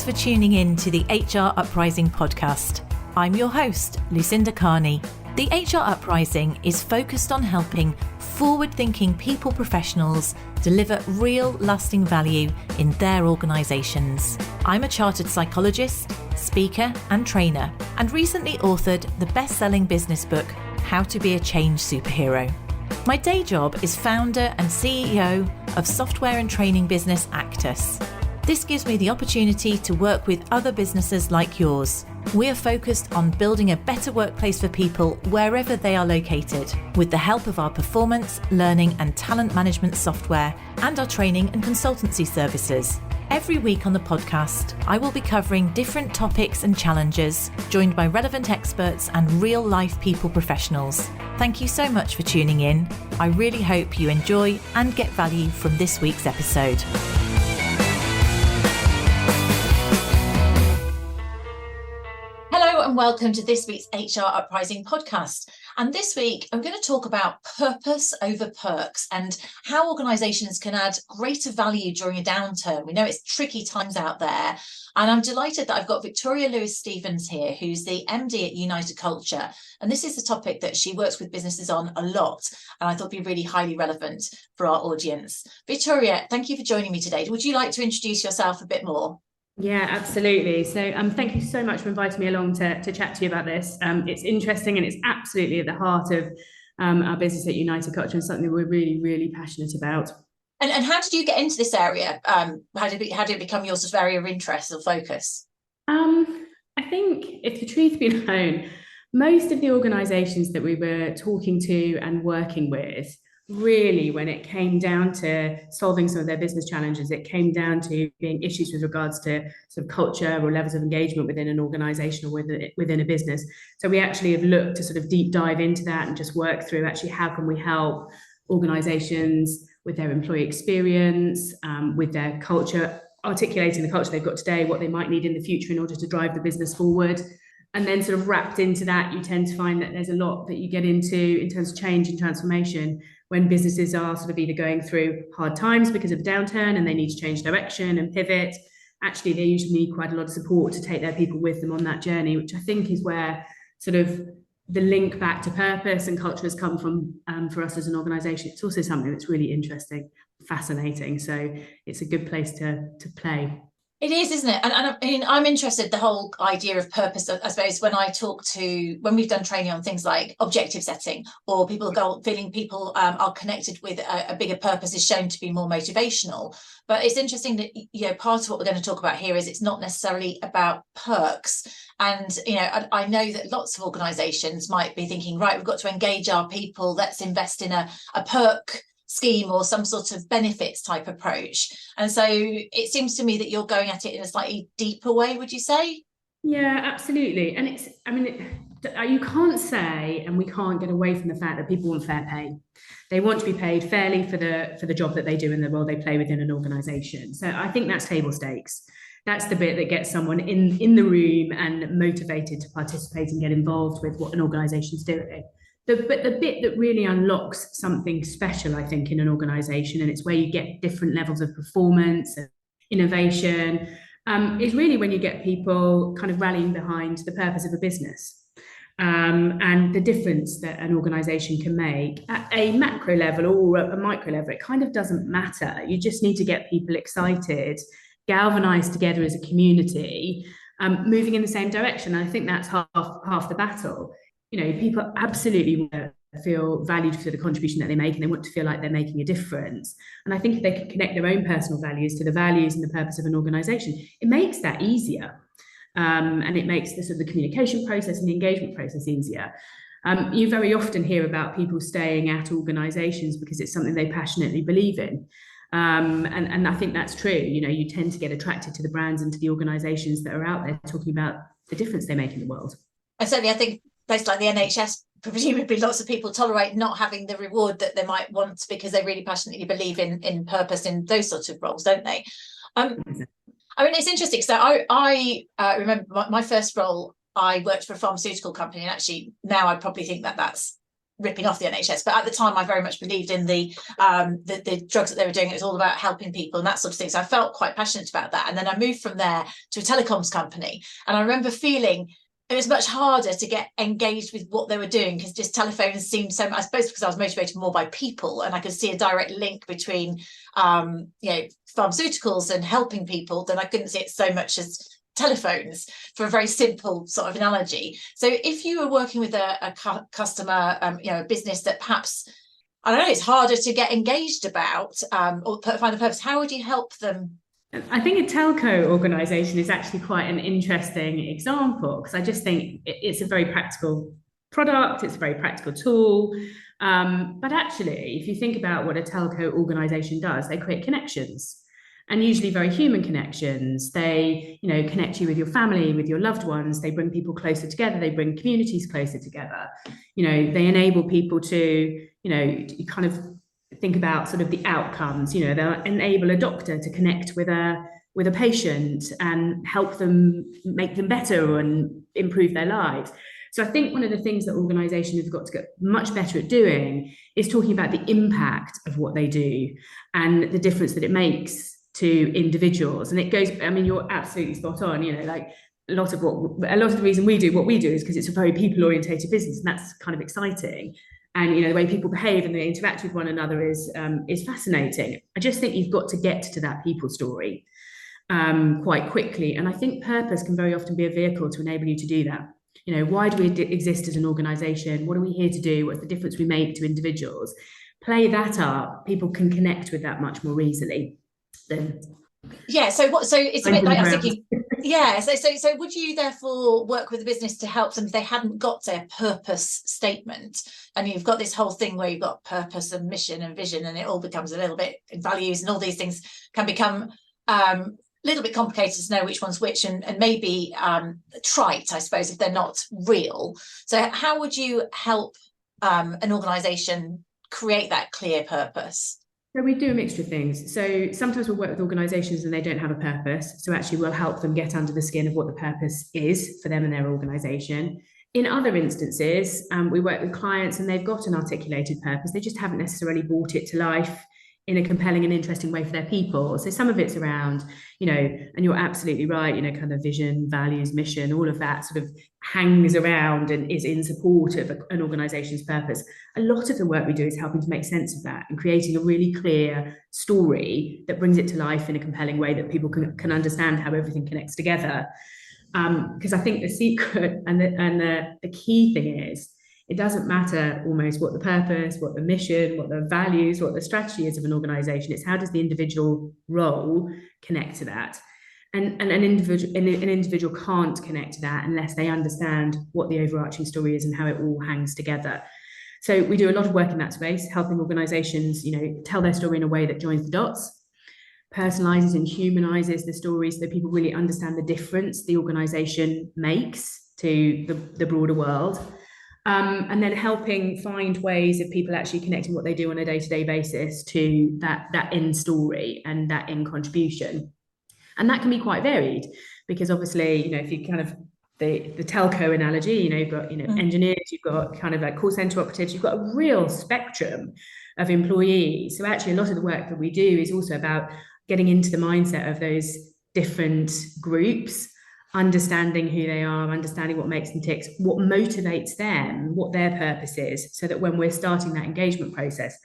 Thanks for tuning in to the HR Uprising podcast. I'm your host, Lucinda. The HR Uprising is focused on helping forward-thinking people professionals deliver real lasting value in their organisations. I'm a chartered psychologist, speaker and trainer, and recently authored the best-selling business book, How to Be a Change Superhero. My day job is founder and CEO of software and training business Actus. This gives me the opportunity to work with other businesses like yours. We are focused on building a better workplace for people wherever they are located, with the help of our performance, learning and talent management software and our training and consultancy services. Every week on the podcast, I will be covering different topics and challenges, joined by relevant experts and real-life people professionals. Thank you so much for tuning in. I really hope you enjoy and get value from this week's episode. Hello and welcome to this week's HR Uprising podcast. And this week, I'm going to talk about purpose over perks and how organisations can add greater value during a downturn. We know it's tricky times out there. And I'm delighted that I've got Victoria Lewis-Stevens here, who's the MD at United Culture. And this is a topic that she works with businesses on a lot. And I thought it'd be really highly relevant for our audience. Victoria, thank you for joining me today. Would you like to introduce yourself a bit more? Yeah, absolutely. So thank you so much for inviting me along to chat to you about this. It's interesting and it's absolutely at the heart of our business at United Culture and something we're really, really passionate about. And how did you get into this area? How did it become your sort of area of interest or focus? I think, if the truth be known, most of the organisations that we were talking to and working with, really, when it came down to solving some of their business challenges, it came down to being issues with regards to sort of culture or levels of engagement within an organisation or within a business. So we actually have looked to sort of deep dive into that and just work through actually how can we help organisations with their employee experience, with their culture, articulating the culture they've got today, what they might need in the future in order to drive the business forward. And then sort of wrapped into that, you tend to find that there's a lot that you get into in terms of change and transformation when businesses are sort of either going through hard times because of a downturn and they need to change direction and pivot. Actually, they usually need quite a lot of support to take their people with them on that journey, which I think is where sort of the link back to purpose and culture has come from for us as an organisation. It's also something that's really interesting, fascinating. So it's a good place to play. It is, isn't it? And I mean, I'm interested, the whole idea of purpose, I suppose, when we've done training on things like objective setting or feeling people are connected with a bigger purpose is shown to be more motivational. But it's interesting that, part of what we're going to talk about here is it's not necessarily about perks. And, I know that lots of organisations might be thinking, right, we've got to engage our people. Let's invest in a perk scheme or some sort of benefits type approach. And so it seems to me that you're going at it in a slightly deeper way, would you say? Yeah, absolutely. And you can't say, and we can't get away from the fact that people want fair pay. They want to be paid fairly for the job that they do and the role they play within an organisation. So I think that's table stakes. That's the bit that gets someone in the room and motivated to participate and get involved with what an organisation's doing. But the bit that really unlocks something special, I think, in an organisation, and it's where you get different levels of performance and innovation, is really when you get people kind of rallying behind the purpose of a business and the difference that an organisation can make at a macro level or a micro level. It kind of doesn't matter. You just need to get people excited, galvanised together as a community, moving in the same direction. And I think that's half the battle. People absolutely feel valued for the contribution that they make and they want to feel like they're making a difference. And I think if they can connect their own personal values to the values and the purpose of an organisation, it makes that easier. And it makes the sort of the communication process and the engagement process easier. You very often hear about people staying at organisations because it's something they passionately believe in. And I think that's true. You tend to get attracted to the brands and to the organisations that are out there talking about the difference they make in the world. And certainly, I think places like the NHS, presumably lots of people tolerate not having the reward that they might want because they really passionately believe in purpose in those sorts of roles, don't they? It's interesting. So I remember my first role, I worked for a pharmaceutical company, and actually now I probably think that's ripping off the NHS, but at the time I very much believed in the drugs that they were doing. It was all about helping people and that sort of thing. So I felt quite passionate about that. And then I moved from there to a telecoms company. And I remember feeling it was much harder to get engaged with what they were doing, because just telephones seemed so much, I suppose because I was motivated more by people and I could see a direct link between pharmaceuticals and helping people, then I couldn't see it so much as telephones, for a very simple sort of analogy. So if you were working with a customer, a business that perhaps, I don't know, it's harder to get engaged about or find a purpose, how would you help them? I think a telco organisation is actually quite an interesting example, because I just think it's a very practical product, it's a very practical tool. But actually, if you think about what a telco organisation does, they create connections, and usually very human connections. They, connect you with your family, with your loved ones. They bring people closer together. They bring communities closer together. They enable people to, you kind of think about sort of the outcomes. They'll enable a doctor to connect with a patient and help them, make them better and improve their lives. So I think one of the things that organisations have got to get much better at doing is talking about the impact of what they do and the difference that it makes to individuals. And it goes, you're absolutely spot on. Like a lot of the reason we do what we do is because it's a very people orientated business, and that's kind of exciting. And the way people behave and they interact with one another is fascinating. I just think you've got to get to that people story quite quickly. And I think purpose can very often be a vehicle to enable you to do that. Why do we exist as an organisation? What are we here to do? What's the difference we make to individuals? Play that up. People can connect with that much more easily than. Yeah. So it's a bit like I was thinking. Yeah. So would you therefore work with a business to help them if they hadn't got their purpose statement? And you've got this whole thing where you've got purpose and mission and vision, and it all becomes a little bit, values and all these things can become a little bit complicated to know which one's which, and maybe trite, I suppose, if they're not real. So how would you help an organisation create that clear purpose? So we do a mixture of things. So sometimes we'll work with organisations and they don't have a purpose. So actually we'll help them get under the skin of what the purpose is for them and their organisation. In other instances, we work with clients and they've got an articulated purpose. They just haven't necessarily brought it to life in a compelling and interesting way for their people. So some of it's around, and you're absolutely right, kind of vision, values, mission, all of that sort of hangs around and is in support of an organisation's purpose. A lot of the work we do is helping to make sense of that and creating a really clear story that brings it to life in a compelling way that people can understand how everything connects together. Because I think the secret and the key thing is, it doesn't matter almost what the purpose, what the mission, what the values, what the strategy is of an organisation. It's how does the individual role connect to that? And an individual can't connect to that unless they understand what the overarching story is and how it all hangs together. So we do a lot of work in that space, helping organisations, tell their story in a way that joins the dots, personalises and humanises the story so that people really understand the difference the organisation makes to the broader world. And then helping find ways of people actually connecting what they do on a day-to-day basis to that end story and that end contribution. And that can be quite varied, because obviously, if you kind of the telco analogy, you've got engineers, you've got kind of like call center operatives, you've got a real spectrum of employees. So actually a lot of the work that we do is also about getting into the mindset of those different groups, understanding who they are, understanding what makes them tick, what motivates them, what their purpose is, so that when we're starting that engagement process,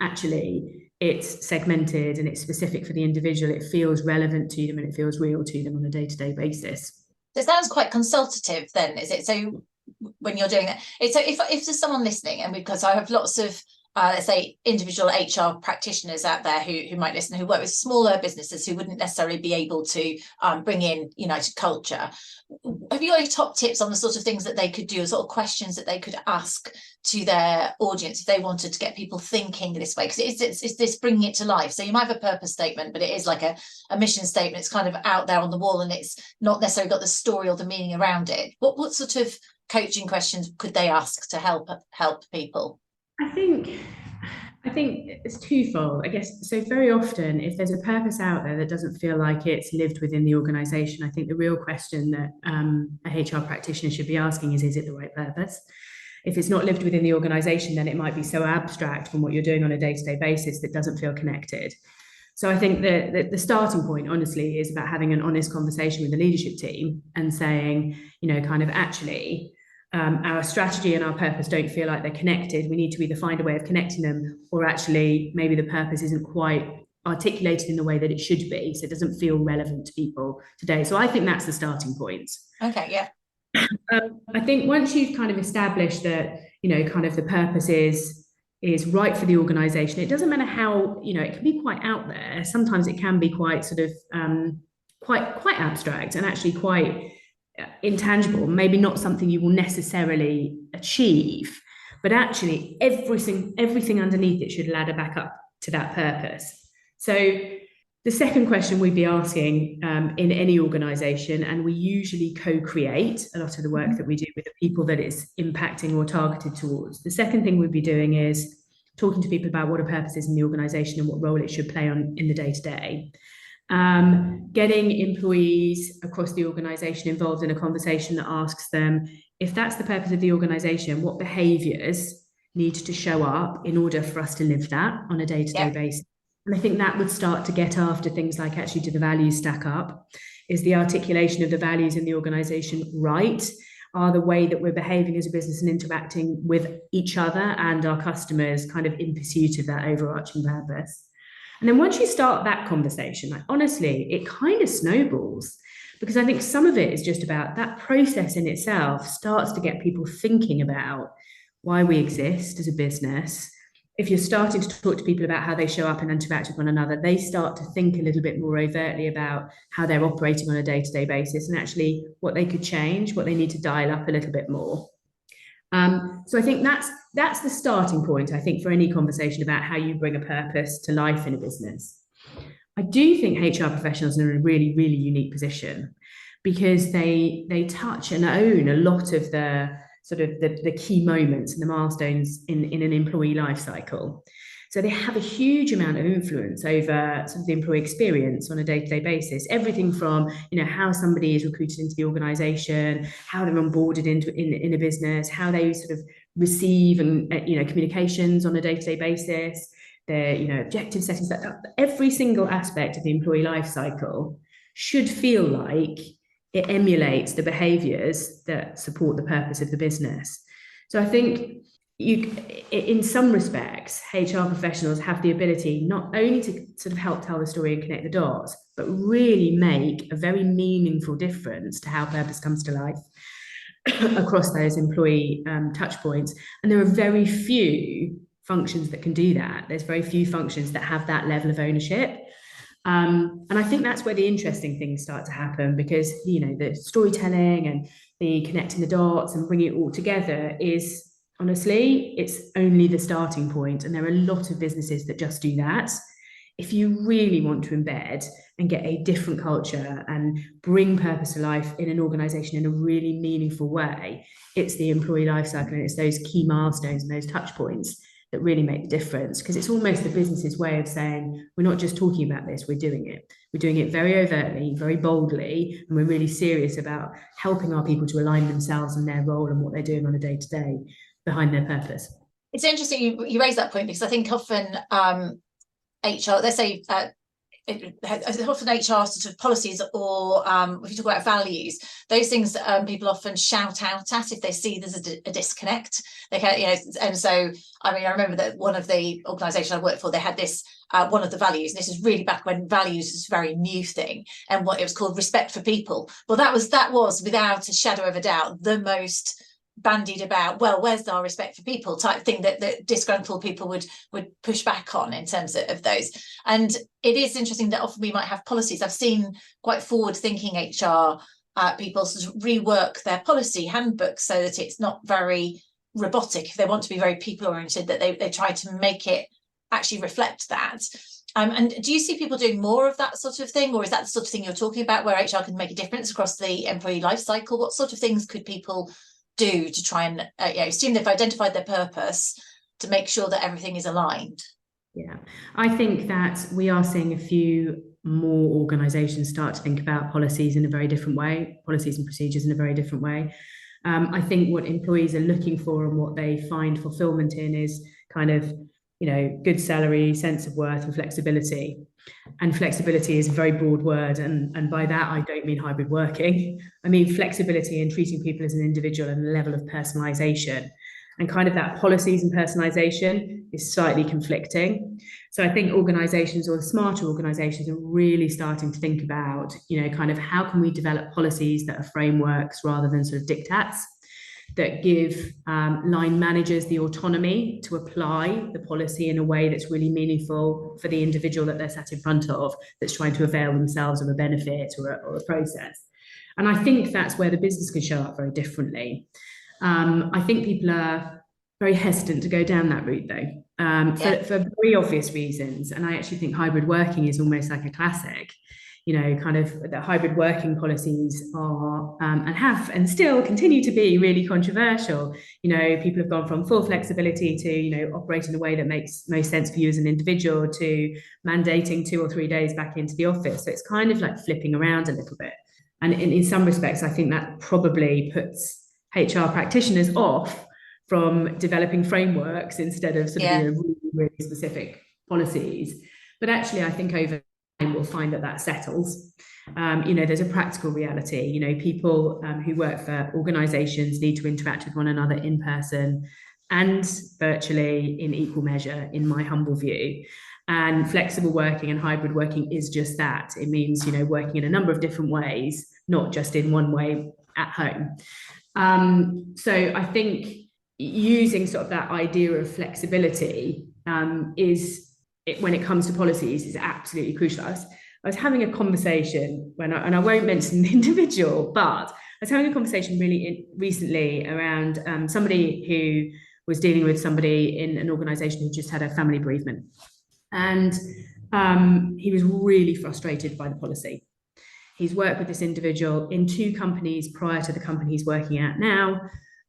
actually it's segmented and it's specific for the individual, it feels relevant to them and it feels real to them on a day-to-day basis. It sounds quite consultative then, is it? So when you're doing that, so if there's someone listening, and because I have lots of let's say individual HR practitioners out there who might listen, who work with smaller businesses who wouldn't necessarily be able to bring in United Culture. Have you got any top tips on the sort of things that they could do, or sort of questions that they could ask to their audience if they wanted to get people thinking this way? Because it's this bringing it to life. So you might have a purpose statement, but it is like a mission statement. It's kind of out there on the wall and it's not necessarily got the story or the meaning around it. What sort of coaching questions could they ask to help people? I think it's twofold, I guess. So very often, if there's a purpose out there that doesn't feel like it's lived within the organisation, I think the real question that a HR practitioner should be asking is it the right purpose? If it's not lived within the organization, then it might be so abstract from what you're doing on a day-to-day basis that doesn't feel connected. So I think that the starting point, honestly, is about having an honest conversation with the leadership team and saying, kind of actually, our strategy and our purpose don't feel like they're connected. We need to either find a way of connecting them, or actually maybe the purpose isn't quite articulated in the way that it should be, so it doesn't feel relevant to people today. So I think that's the starting point. Okay, yeah. I think once you've kind of established that, kind of the purpose is right for the organization, it doesn't matter how, it can be quite out there. Sometimes it can be quite sort of quite abstract and actually quite intangible, maybe not something you will necessarily achieve, but actually everything underneath it should ladder back up to that purpose. So the second question we'd be asking in any organization, and we usually co-create a lot of the work that we do with the people that it's impacting or targeted towards. The second thing we'd be doing is talking to people about what a purpose is in the organization and what role it should play in the day-to-day. Getting employees across the organization involved in a conversation that asks them, if that's the purpose of the organization, what behaviors need to show up in order for us to live that on a day-to-day basis. And I think that would start to get after things like, actually, do the values stack up? Is the articulation of the values in the organization right? Are the way that we're behaving as a business and interacting with each other and our customers kind of in pursuit of that overarching purpose? And then once you start that conversation, like, honestly, it kind of snowballs, because I think some of it is just about that process in itself starts to get people thinking about why we exist as a business. If you're starting to talk to people about how they show up and interact with one another, they start to think a little bit more overtly about how they're operating on a day-to-day basis and actually what they could change, what they need to dial up a little bit more. So I think that's the starting point, I think, for any conversation about how you bring a purpose to life in a business. I do think HR professionals are in a really, really unique position, because they touch and own a lot of the sort of the key moments and the milestones in an employee life cycle. So they have a huge amount of influence over sort of the employee experience on a day-to-day basis. Everything from, how somebody is recruited into the organization, how they're onboarded in a business, how they sort of receive and communications on a day-to-day basis, their objective settings. Every single aspect of the employee life cycle should feel like it emulates the behaviors that support the purpose of the business. So I think in some respects, HR professionals have the ability not only to sort of help tell the story and connect the dots, but really make a very meaningful difference to how purpose comes to life across those employee touch points. And there are very few functions that can do that. There's very few functions that have that level of ownership. And I think that's where the interesting things start to happen, because the storytelling and the connecting the dots and bringing it all together is, honestly, it's only the starting point. And there are a lot of businesses that just do that. If you really want to embed and get a different culture and bring purpose to life in an organization in a really meaningful way, it's the employee life cycle, and it's those key milestones and those touch points that really make the difference, because it's almost the business's way of saying, we're not just talking about this, we're doing it. We're doing it very overtly, very boldly, and we're really serious about helping our people to align themselves and their role and what they're doing on a day-to-day behind their purpose. It's interesting you raise that point, because I think often HR, let's say often HR sort of policies, or if you talk about values, those things people often shout out at if they see there's a disconnect. They can, and so I remember that one of the organisations I worked for, they had this one of the values, and this is really back when values was a very new thing, and what it was called respect for people. Well, that was without a shadow of a doubt the most bandied about, well, where's our respect for people type thing that disgruntled people would push back on in terms of those. And it is interesting that often we might have policies. I've seen quite forward thinking HR people sort of rework their policy handbooks so that it's not very robotic. If they want to be very people oriented, that they try to make it actually reflect that. And do you see people doing more of that sort of thing, or is that the sort of thing you're talking about, where HR can make a difference across the employee life cycle? What sort of things could people do to try and assume they've identified their purpose, to make sure that everything is aligned? Yeah, I think that we are seeing a few more organisations start to think about policies in a very different way, policies and procedures in a very different way. I think what employees are looking for and what they find fulfillment in is kind of, good salary, sense of worth, and flexibility. And flexibility is a very broad word. And by that, I don't mean hybrid working. I mean flexibility in treating people as an individual and the level of personalization. And kind of that policies and personalization is slightly conflicting. So I think organizations, or the smarter organizations, are really starting to think about, kind of how can we develop policies that are frameworks rather than sort of diktats, that give line managers the autonomy to apply the policy in a way that's really meaningful for the individual that they're sat in front of, that's trying to avail themselves of a benefit or a process. And I think that's where the business can show up very differently. I think people are very hesitant to go down that route, though, for very obvious reasons. And I actually think hybrid working is almost like a classic. Kind of the hybrid working policies are and have and still continue to be really controversial. People have gone from full flexibility to, operate in a way that makes most sense for you as an individual, to mandating 2 or 3 days back into the office. So it's kind of like flipping around a little bit. And in some respects, I think that probably puts HR practitioners off from developing frameworks instead of sort of really, really specific policies. But actually, I think over we'll find that settles. There's a practical reality. People who work for organizations need to interact with one another in person and virtually in equal measure, in my humble view. And flexible working and hybrid working is just that. It means, working in a number of different ways, not just in one way at home. So I think using sort of that idea of flexibility when it comes to policies is absolutely crucial. I was having a conversation and I won't mention the individual, but I was having a conversation really recently around somebody who was dealing with somebody in an organization who just had a family bereavement. And he was really frustrated by the policy. He's worked with this individual in 2 companies prior to the company he's working at now.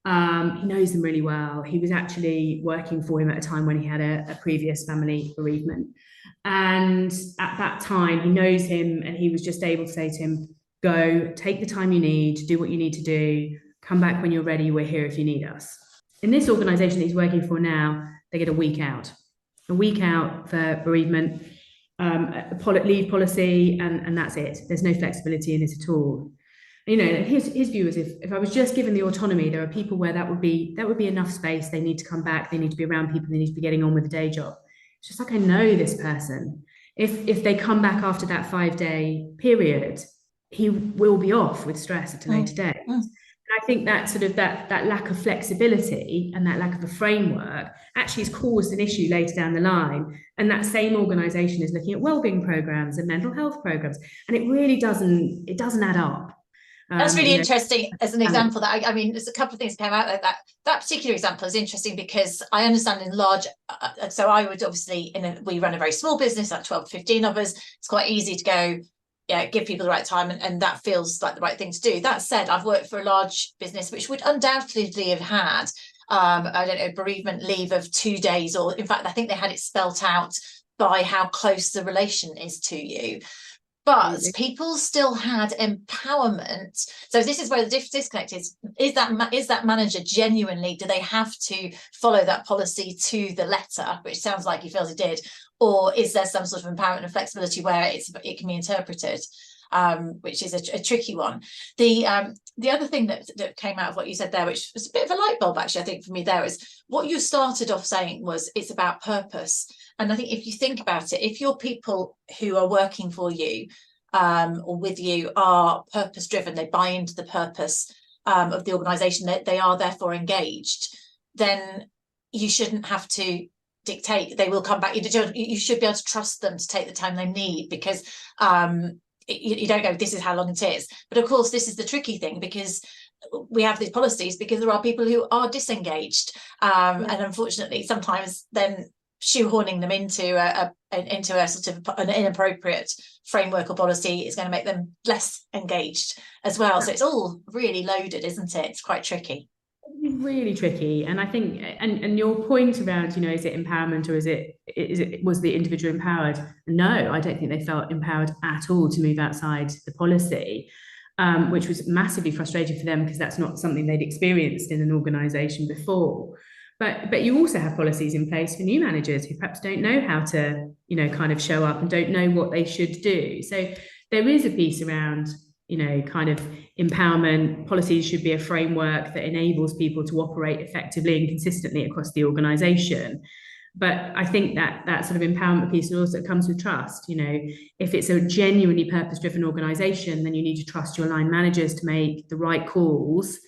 He knows them really well. He was actually working for him at a time when he had a previous family bereavement. And at that time, he knows him, and he was just able to say to him, go, take the time you need, do what you need to do, come back when you're ready, we're here if you need us. In this organization that he's working for now, they get a week out for bereavement, leave policy, and that's it. There's no flexibility in it at all. His view is if I was just given the autonomy, there are people where that would be enough space. They need to come back. They need to be around people. They need to be getting on with the day job. It's just like, I know this person. If they come back after that 5-day period, he will be off with stress at a later date. And I think that sort of that lack of flexibility and that lack of a framework actually has caused an issue later down the line. And that same organisation is looking at wellbeing programs and mental health programs, and it really doesn't add up. That's really interesting as an example. That I mean, there's a couple of things that came out like that particular example is interesting because I understand in large, so I would obviously we run a very small business, like 12 to 15 of us. It's quite easy to go, give people the right time, and that feels like the right thing to do. That said, I've worked for a large business which would undoubtedly have had I don't know, bereavement leave of 2 days, or in fact I think they had it spelt out by how close the relation is to you. But people still had empowerment. So this is where the disconnect is. Is that manager genuinely, do they have to follow that policy to the letter, which sounds like he feels he did, or is there some sort of empowerment and flexibility where it can be interpreted, which is a tricky one. The other thing that came out of what you said there, which was a bit of a light bulb actually, I think for me there, is what you started off saying was it's about purpose. And I think if you think about it, if your people who are working for you or with you are purpose driven, they buy into the purpose of the organisation, that they are therefore engaged, then you shouldn't have to dictate. They will come back. You should be able to trust them to take the time they need, because you don't go, this is how long it is. But of course, this is the tricky thing, because we have these policies because there are people who are disengaged, and unfortunately sometimes then shoehorning them into a sort of an inappropriate framework or policy is going to make them less engaged as well. So it's all really loaded, isn't it? It's quite tricky. It's really tricky. And I think, and your point around, is it empowerment, or was the individual empowered? No, I don't think they felt empowered at all to move outside the policy. which was massively frustrating for them because that's not something they'd experienced in an organisation before. But you also have policies in place for new managers who perhaps don't know how to, kind of show up and don't know what they should do. So there is a piece around, kind of empowerment. Policies should be a framework that enables people to operate effectively and consistently across the organisation. But I think that sort of empowerment piece also comes with trust. If it's a genuinely purpose-driven organisation, then you need to trust your line managers to make the right calls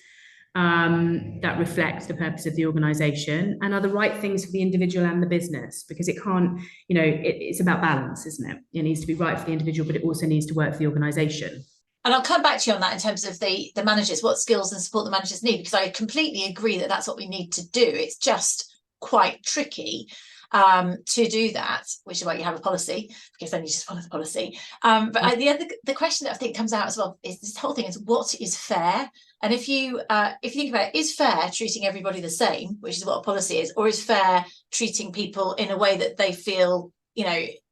that reflect the purpose of the organisation and are the right things for the individual and the business, because it can't, it's about balance, isn't it? It needs to be right for the individual, but it also needs to work for the organisation. And I'll come back to you on that in terms of the managers, what skills and support the managers need, because I completely agree that that's what we need to do. It's just quite tricky to do that, which is why you have a policy, because then you just follow the policy. But the question that I think comes out as well is this whole thing is, what is fair? And if you think about it, is fair treating everybody the same, which is what a policy is, or is fair treating people in a way that they feel,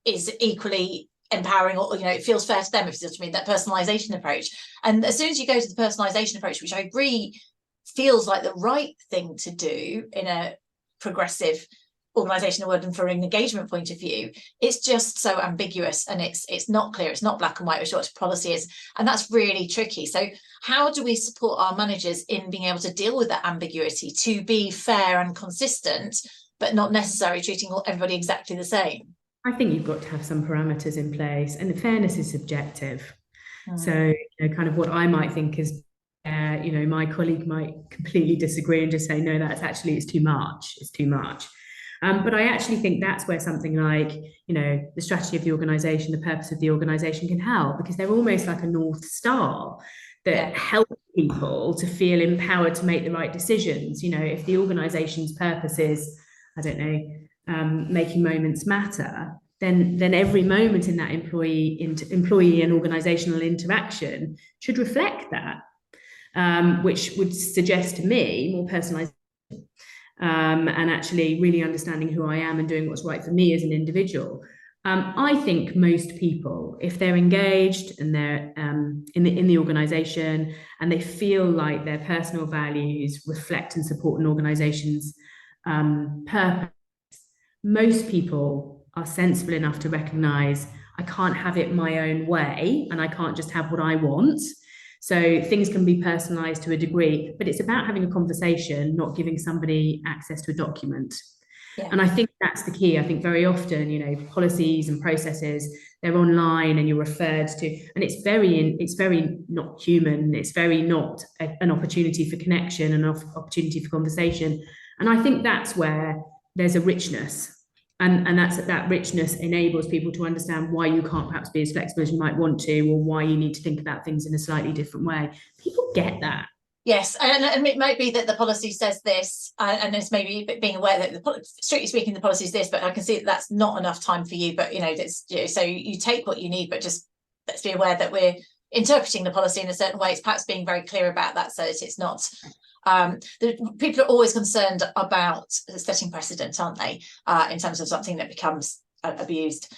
is equally empowering, or it feels fair to them, if you know what I mean, that personalization approach. And as soon as you go to the personalization approach, which I agree feels like the right thing to do in a progressive organizational world and for an engagement point of view, it's just so ambiguous, and it's not clear, it's not black and white, which what policy is, and that's really tricky. So how do we support our managers in being able to deal with that ambiguity, to be fair and consistent, but not necessarily treating everybody exactly the same? I think you've got to have some parameters in place, and the fairness is subjective. So kind of what I might think is my colleague might completely disagree and just say, no, it's too much. But I actually think that's where something like, the strategy of the organisation, the purpose of the organisation can help, because they're almost like a North Star that help people to feel empowered to make the right decisions. If the organisation's purpose is, I don't know, making moments matter, then every moment in that employee and organisational interaction should reflect that, which would suggest to me more personalised. And actually really understanding who I am and doing what's right for me as an individual. I think most people, if they're engaged and they're in the organisation and they feel like their personal values reflect and support an organisation's purpose, most people are sensible enough to recognise, I can't have it my own way and I can't just have what I want. So things can be personalised to a degree, but it's about having a conversation, not giving somebody access to a document. Yeah. And I think that's the key. I think very often, policies and processes, they're online and you're referred to, and it's very not human. It's very not an opportunity for connection, an opportunity for conversation. And I think that's where there's a richness. And that richness enables people to understand why you can't perhaps be as flexible as you might want to, or why you need to think about things in a slightly different way. People get that. Yes, and it might be that the policy says this, and it's maybe being aware that, strictly speaking, the policy is this, but I can see that that's not enough time for you. But so you take what you need, but just let's be aware that we're interpreting the policy in a certain way. It's perhaps being very clear about that, so that it's not. People are always concerned about setting precedent, aren't they, in terms of something that becomes abused.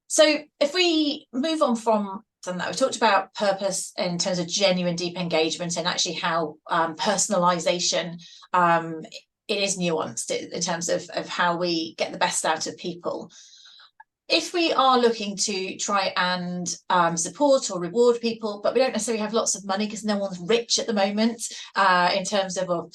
So if we move on from something that we've talked about, purpose in terms of genuine deep engagement, and actually how personalization, it is nuanced in terms of how we get the best out of people. If we are looking to try and support or reward people, but we don't necessarily have lots of money because no one's rich at the moment, in terms of, well,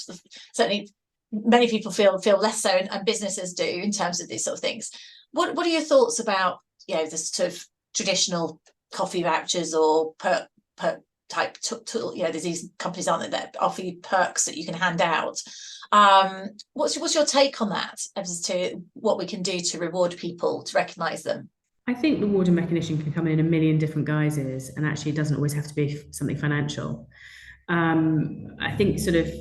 certainly many people feel less so, and businesses do, in terms of these sort of things. What are your thoughts about, the sort of traditional coffee vouchers or perk type tool? There's these companies, aren't there, that offer you perks that you can hand out. What's your take on that as to what we can do to reward people, to recognise them? I think reward and recognition can come in a million different guises, and actually it doesn't always have to be something financial. I think sort of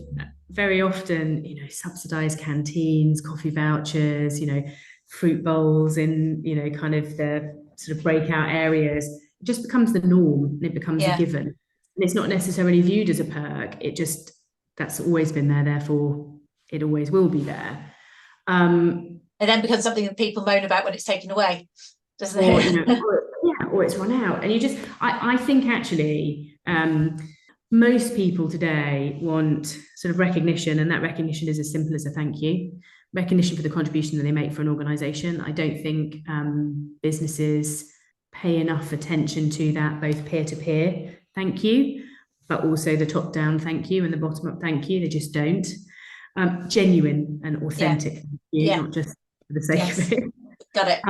very often, subsidised canteens, coffee vouchers, fruit bowls in, kind of the sort of breakout areas, it just becomes the norm, and it becomes a given. And it's not necessarily viewed as a perk. That's always been there, therefore it always will be there. And then becomes something that people moan about when it's taken away, doesn't it? Or it's run out. And I think actually Most people today want sort of recognition, and that recognition is as simple as a thank you, recognition for the contribution that they make for an organisation. I don't think businesses pay enough attention to that, both peer-to-peer thank you, but also the top-down thank you and the bottom-up thank you. They just don't. Genuine and authentic thank you, not just for the sake of it. Got it.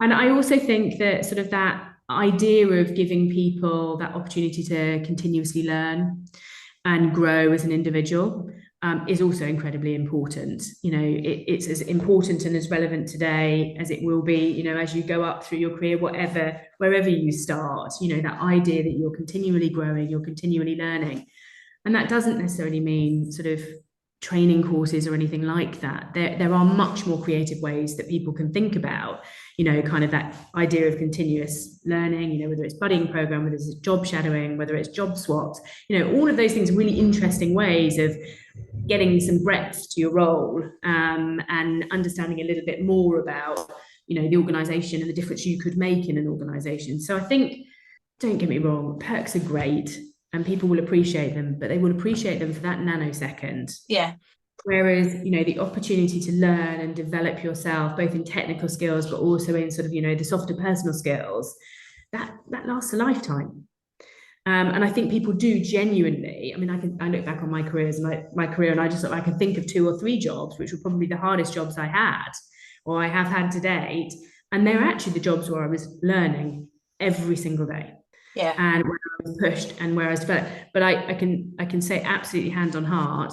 And I also think that sort of that idea of giving people that opportunity to continuously learn and grow as an individual is also incredibly important. You know, it's as important and as relevant today as it will be, you know, as you go up through your career, wherever you start, you know, that idea that you're continually growing, you're continually learning. And that doesn't necessarily mean sort of training courses or anything like that. There are much more creative ways that people can think about, you know, kind of that idea of continuous learning, you know, whether it's buddying program, whether it's job shadowing, whether it's job swaps, you know, all of those things are really interesting ways of getting some breadth to your role, and understanding a little bit more about, you know, the organisation and the difference you could make in an organisation. So I think, don't get me wrong, perks are great and people will appreciate them, but they will appreciate them for that nanosecond. Yeah. Whereas, you know, the opportunity to learn and develop yourself, both in technical skills, but also in sort of, you know, the softer personal skills, that lasts a lifetime. And I think people do genuinely. I mean, I look back on my career and I just I can think of 2 or 3 jobs, which were probably the hardest jobs I had, or I have had to date. And they're actually the jobs where I was learning every single day. Yeah. And where I was pushed and where I was developed. But I can say absolutely hand on heart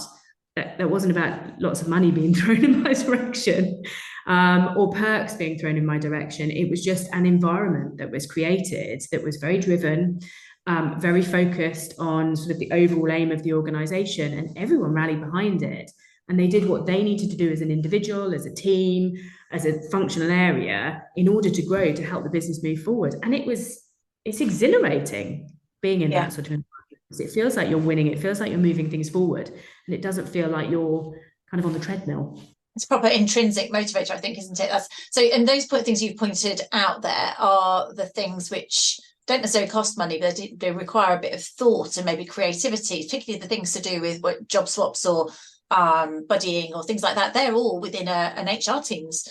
that wasn't about lots of money being thrown in my direction, or perks being thrown in my direction. It was just an environment that was created that was very driven, very focused on sort of the overall aim of the organisation, and everyone rallied behind it. And they did what they needed to do as an individual, as a team, as a functional area in order to grow, to help the business move forward. And it's exhilarating being in that sort of environment. It feels like you're winning. It feels like you're moving things forward. And it doesn't feel like you're kind of on the treadmill. It's proper intrinsic motivator, I think, isn't it? And those things you've pointed out there are the things which don't necessarily cost money, but they require a bit of thought and maybe creativity, particularly the things to do with job swaps or buddying or things like that. They're all within an HR team's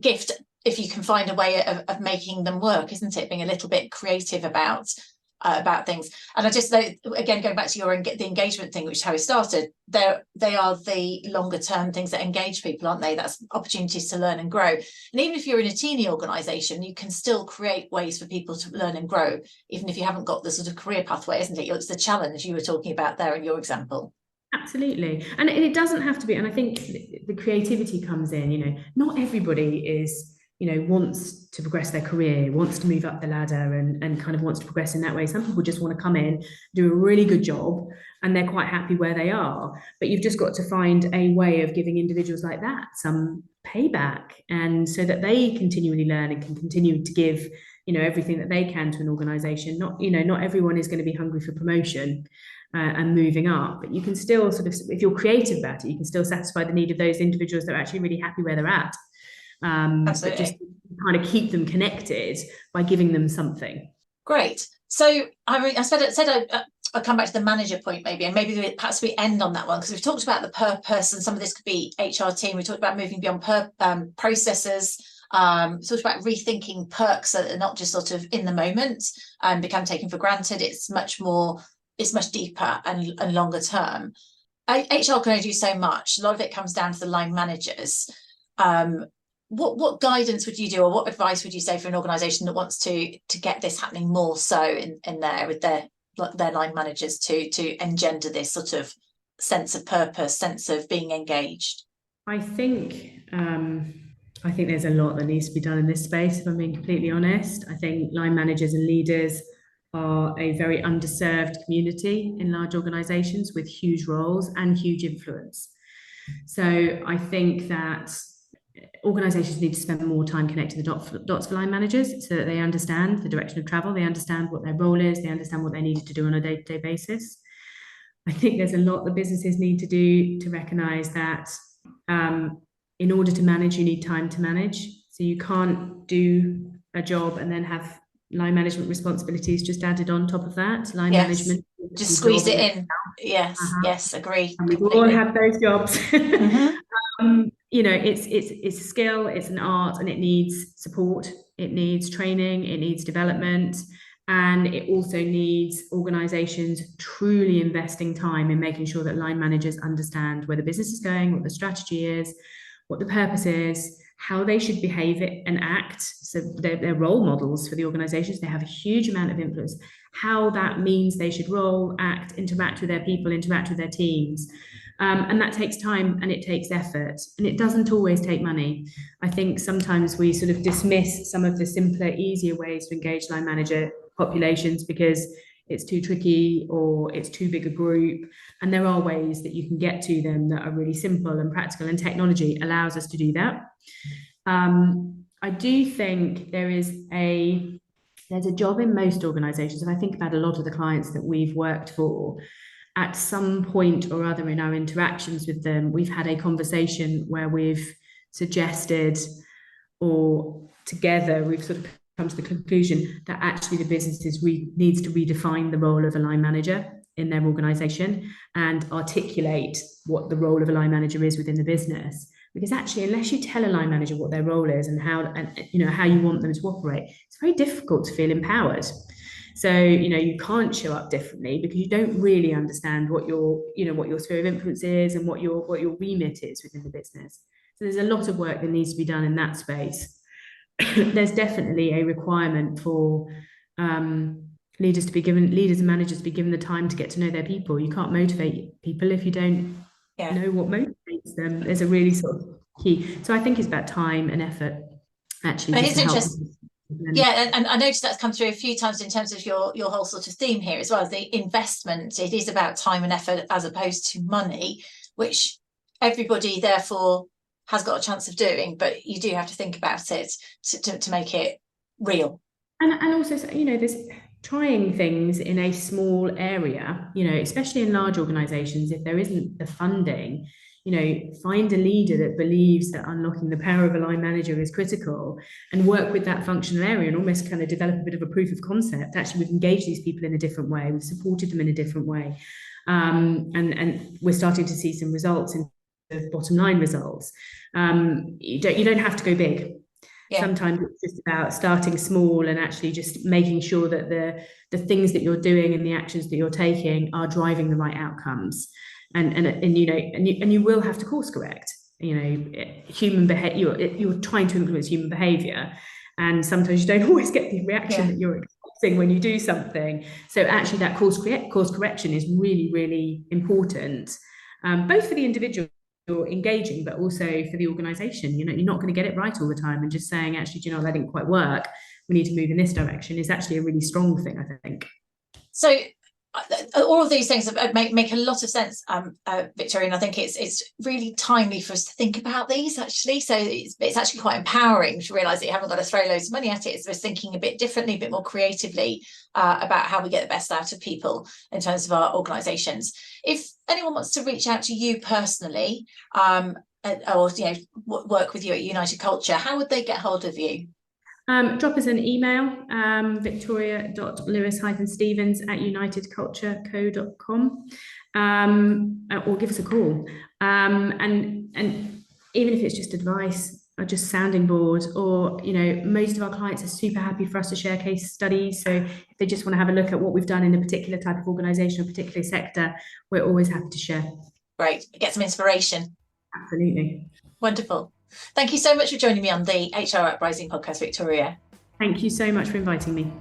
gift, if you can find a way of making them work, isn't it? Being a little bit creative about things. And I just know, again, going back to the engagement thing, which is how we started, they are the longer term things that engage people, aren't they? That's opportunities to learn and grow. And even if you're in a teeny organisation, you can still create ways for people to learn and grow, even if you haven't got the sort of career pathway, isn't it? It's the challenge you were talking about there in your example. Absolutely. And it doesn't have to be, and I think the creativity comes in, you know, not everybody is, you know, wants to progress their career, wants to move up the ladder and kind of wants to progress in that way. Some people just want to come in, do a really good job, and they're quite happy where they are. But you've just got to find a way of giving individuals like that some payback, and so that they continually learn and can continue to give, you know, everything that they can to an organisation. Not everyone is going to be hungry for promotion and moving up, but you can still sort of, if you're creative about it, you can still satisfy the need of those individuals that are actually really happy where they're at. But just kind of keep them connected by giving them something. Great. So I said I'll come back to the manager point maybe, and maybe perhaps we end on that one, because we've talked about the purpose, and some of this could be HR team. We talked about moving beyond processes. We talked about rethinking perks that are not just sort of in the moment and become taken for granted. It's much deeper and longer term. HR can only do so much. A lot of it comes down to the line managers. What guidance would you do, or what advice would you say for an organisation that wants to get this happening more so in there with their line managers to engender this sort of sense of purpose, sense of being engaged? I think there's a lot that needs to be done in this space, if I'm being completely honest. I think line managers and leaders are a very underserved community in large organisations with huge roles and huge influence. So I think that organisations need to spend more time connecting the dots for line managers, so that they understand the direction of travel, they understand what their role is, they understand what they need to do on a day-to-day basis. I think there's a lot that businesses need to do to recognise that in order to manage, you need time to manage. So you can't do a job and then have line management responsibilities just added on top of that. Line management. Just squeeze it in. Yes, yes, agree. And we all have those jobs. Mm-hmm. It's a skill, it's an art, and it needs support, it needs training, it needs development, and it also needs organizations truly investing time in making sure that line managers understand where the business is going, what the strategy is, what the purpose is, how they should behave and act. So they're role models for the organizations. They have a huge amount of influence. How that means they should role, act, interact with their people, interact with their teams. And that takes time and it takes effort. And it doesn't always take money. I think sometimes we sort of dismiss some of the simpler, easier ways to engage line manager populations because it's too tricky or it's too big a group. And there are ways that you can get to them that are really simple and practical, and technology allows us to do that. I do think there's a job in most organizations, and I think about a lot of the clients that we've worked for. At some point or other in our interactions with them, we've had a conversation where we've suggested, or together we've sort of come to the conclusion that actually the business needs to redefine the role of a line manager in their organization and articulate what the role of a line manager is within the business. Because actually, unless you tell a line manager what their role is and how you want them to operate, it's very difficult to feel empowered. So, you can't show up differently because you don't really understand what your sphere of influence is and what your remit is within the business. So there's a lot of work that needs to be done in that space. There's definitely a requirement for leaders and managers to be given the time to get to know their people. You can't motivate people if you don't know what motivates them. There's a really sort of key. So I think it's about time and effort, actually. But it's interesting. Yeah, and I noticed that's come through a few times in terms of your whole sort of theme here as well, as the investment. It is about time and effort as opposed to money, which everybody therefore has got a chance of doing, but you do have to think about it to make it real. And also, there's trying things in a small area, especially in large organizations, if there isn't the funding, find a leader that believes that unlocking the power of a line manager is critical and work with that functional area and almost kind of develop a bit of a proof of concept. Actually, we've engaged these people in a different way. We've supported them in a different way. And we're starting to see some results in the bottom line results. You don't have to go big. Yeah. Sometimes it's just about starting small and actually just making sure that the things that you're doing and the actions that you're taking are driving the right outcomes. And you will have to course correct. Human behavior. You're trying to influence human behavior, and sometimes you don't always get the reaction that you're expecting when you do something. So actually, that course correction is really, really important, both for the individual you're engaging, but also for the organization. You're not going to get it right all the time, and just saying, actually, that didn't quite work, we need to move in this direction, is actually a really strong thing, I think. So all of these things make a lot of sense, Victoria, and I think it's really timely for us to think about these, actually. So it's actually quite empowering to realise that you haven't got to throw loads of money at it. It's just thinking a bit differently, a bit more creatively about how we get the best out of people in terms of our organisations. If anyone wants to reach out to you personally, or work with you at United Culture, how would they get hold of you? Drop us an email, victoria.lewis-stevens@unitedcultureco.com, or give us a call. And even if it's just advice or just sounding board, or, most of our clients are super happy for us to share case studies. So if they just want to have a look at what we've done in a particular type of organisation or particular sector, we're always happy to share. Great. Get some inspiration. Absolutely. Wonderful. Thank you so much for joining me on the HR Uprising podcast, Victoria. Thank you so much for inviting me.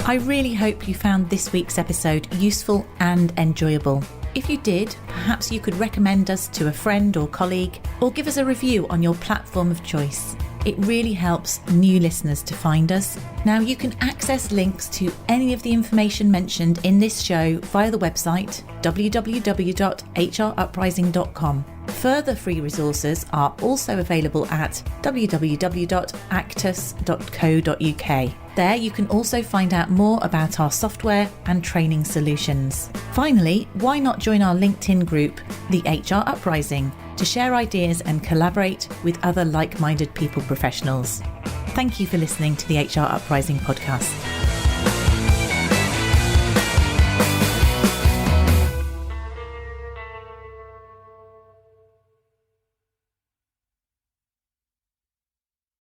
I really hope you found this week's episode useful and enjoyable. If you did, perhaps you could recommend us to a friend or colleague, or give us a review on your platform of choice. It really helps new listeners to find us. Now, you can access links to any of the information mentioned in this show via the website www.hruprising.com. Further free resources are also available at www.actus.co.uk. There you can also find out more about our software and training solutions. Finally, why not join our LinkedIn group, the HR Uprising, to share ideas and collaborate with other like-minded people professionals. Thank you for listening to the HR Uprising podcast.